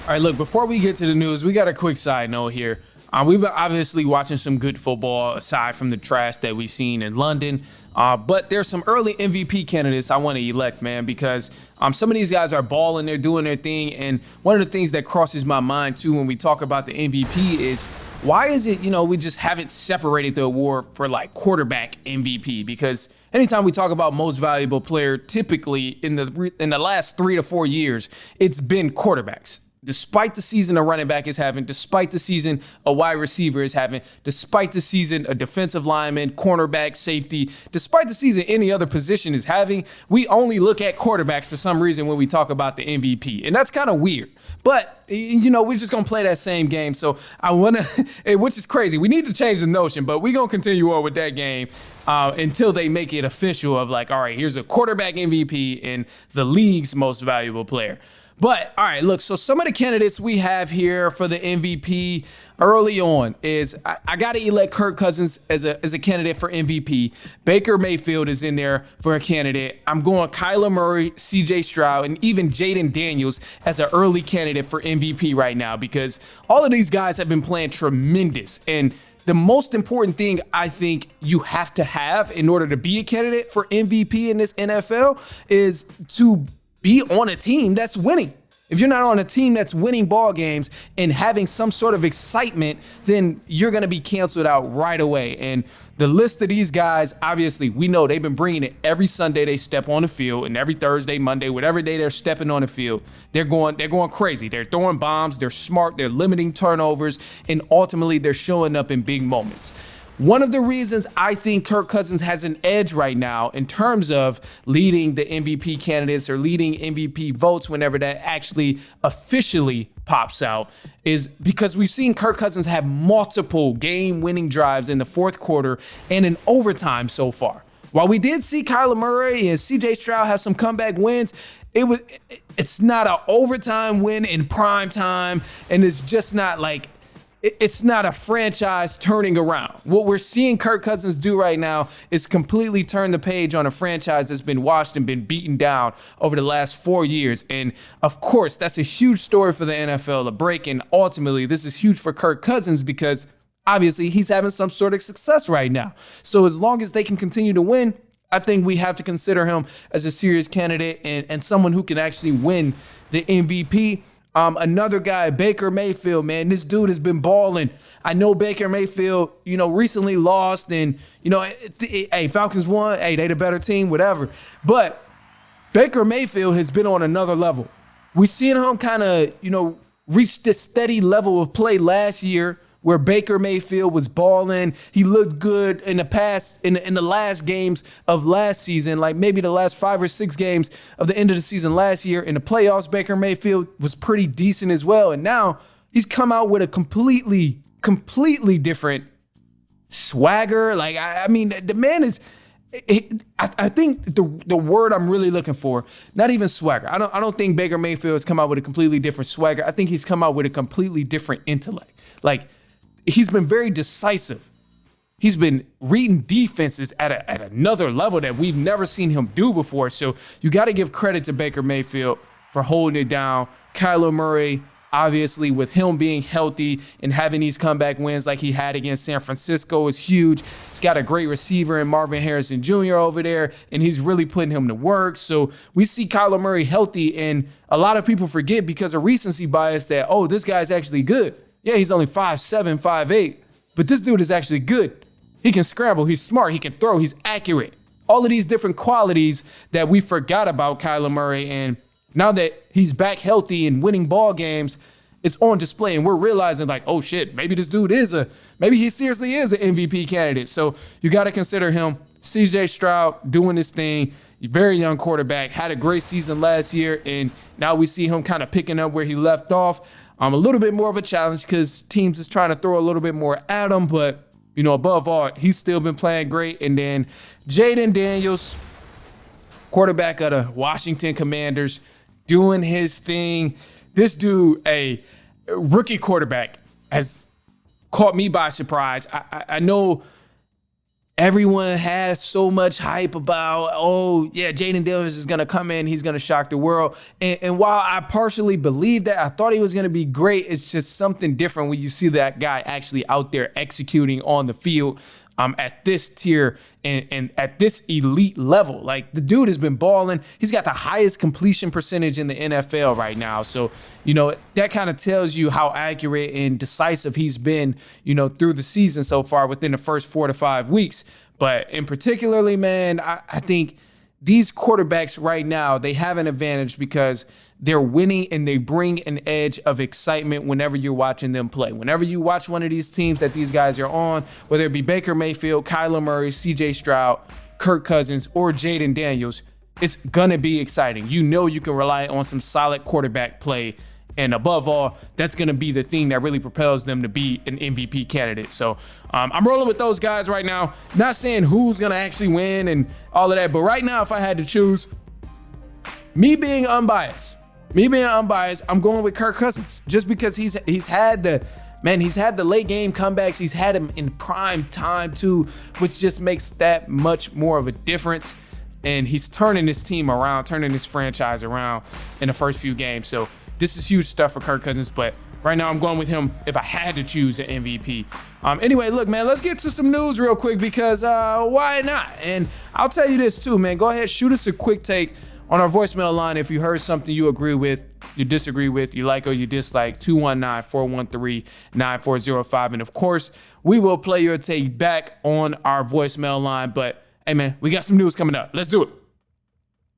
All right, look, before we get to the news, we got a quick side note here. We've been obviously watching some good football aside from the trash that we've seen in London. But there's some early MVP candidates I want to elect, man, because some of these guys are balling, they're doing their thing. And one of the things that crosses my mind, too, when we talk about the MVP is why is it, we just haven't separated the award for like quarterback MVP? Because anytime we talk about most valuable player, typically in the last 3 to 4 years, it's been quarterbacks. Despite the season a running back is having, despite the season a wide receiver is having, despite the season a defensive lineman, cornerback, safety, despite the season any other position is having, we only look at quarterbacks for some reason when we talk about the MVP. And that's kind of weird. But, we're just going to play that same game. So I want to, which is crazy. We need to change the notion, but we're going to continue on with that game until they make it official of like, all right, here's a quarterback MVP and the league's most valuable player. But, all right, look, so some of the candidates we have here for the MVP early on is I got to elect Kirk Cousins as a candidate for MVP. Baker Mayfield is in there for a candidate. I'm going Kyler Murray, CJ Stroud, and even Jayden Daniels as an early candidate for MVP right now because all of these guys have been playing tremendous. And the most important thing I think you have to have in order to be a candidate for MVP in this NFL is to be on a team that's winning. If you're not on a team that's winning ball games and having some sort of excitement, then you're going to be canceled out right away. And the list of these guys, obviously, we know they've been bringing it every Sunday they step on the field, and every Thursday, Monday, whatever day they're stepping on the field, they're going crazy. They're throwing bombs, they're smart, they're limiting turnovers, and ultimately they're showing up in big moments. One of the reasons I think Kirk Cousins has an edge right now in terms of leading the MVP candidates or leading MVP votes whenever that actually officially pops out is because we've seen Kirk Cousins have multiple game-winning drives in the fourth quarter and in overtime so far. While we did see Kyler Murray and CJ Stroud have some comeback wins, it's not an overtime win in prime time, and it's just not like it's not a franchise turning around. What we're seeing Kirk Cousins do right now is completely turn the page on a franchise that's been washed and been beaten down over the last 4 years. And of course, that's a huge story for the NFL, a break. And ultimately, this is huge for Kirk Cousins because obviously he's having some sort of success right now. So as long as they can continue to win, I think we have to consider him as a serious candidate and someone who can actually win the MVP. Another guy, Baker Mayfield, man, this dude has been balling. I know Baker Mayfield, recently lost and, hey, Falcons won. Hey, they the better team, whatever. But Baker Mayfield has been on another level. We seen him kind of, reach this steady level of play last year where Baker Mayfield was balling. He looked good in the last games of last season, like maybe the last 5 or 6 games of the end of the season last year. In the playoffs, Baker Mayfield was pretty decent as well. And now he's come out with a completely different swagger. Like, I mean, the man is, I think the word I'm really looking for, not even swagger. I don't think Baker Mayfield has come out with a completely different swagger. I think he's come out with a completely different intellect. Like, he's been very decisive. He's been reading defenses at another level that we've never seen him do before. So you got to give credit to Baker Mayfield for holding it down. Kyler Murray, obviously, with him being healthy and having these comeback wins like he had against San Francisco is huge. He's got a great receiver in Marvin Harrison Jr. over there, and he's really putting him to work. So we see Kyler Murray healthy, and a lot of people forget because of recency bias that, oh, this guy's actually good. Yeah, he's only 5'7", 5'8", but this dude is actually good. He can scramble, he's smart, he can throw, he's accurate. All of these different qualities that we forgot about Kyler Murray, and now that he's back healthy and winning ball games, it's on display, and we're realizing like, oh shit, maybe this dude maybe he seriously is an MVP candidate. So you got to consider him. CJ Stroud doing this thing, very young quarterback, had a great season last year, and now we see him kind of picking up where he left off. A little bit more of a challenge because teams is trying to throw a little bit more at him, but above all, he's still been playing great. And then Jayden Daniels, quarterback of the Washington Commanders, doing his thing. This dude, a rookie quarterback, has caught me by surprise. I know everyone has so much hype about, oh, yeah, Jayden Daniels is going to come in. He's going to shock the world. And while I partially believe that, I thought he was going to be great. It's just something different when you see that guy actually out there executing on the field at this tier and at this elite level. Like, the dude has been balling. He's got the highest completion percentage in the NFL right now. So, that kind of tells you how accurate and decisive he's been, through the season so far within the first 4 to 5 weeks. But in particularly, man, I think these quarterbacks right now, they have an advantage because they're winning and they bring an edge of excitement whenever you're watching them play. Whenever you watch one of these teams that these guys are on, whether it be Baker Mayfield, Kyler Murray, CJ Stroud, Kirk Cousins, or Jayden Daniels, it's going to be exciting. You can rely on some solid quarterback play. And above all, that's going to be the thing that really propels them to be an MVP candidate. So I'm rolling with those guys right now. Not saying who's going to actually win and all of that. But right now, if I had to choose, me being unbiased, I'm going with Kirk Cousins. Just because he's had the late game comebacks. He's had him in prime time too, which just makes that much more of a difference. And he's turning this team around, turning this franchise around in the first few games. So this is huge stuff for Kirk Cousins, but right now I'm going with him if I had to choose an MVP. Anyway, look, man, let's get to some news real quick because why not? And I'll tell you this too, man. Go ahead, shoot us a quick take on our voicemail line if you heard something you agree with, you disagree with, you like or you dislike. 219-413-9405. And of course, we will play your take back on our voicemail line. But hey, man, we got some news coming up. Let's do it.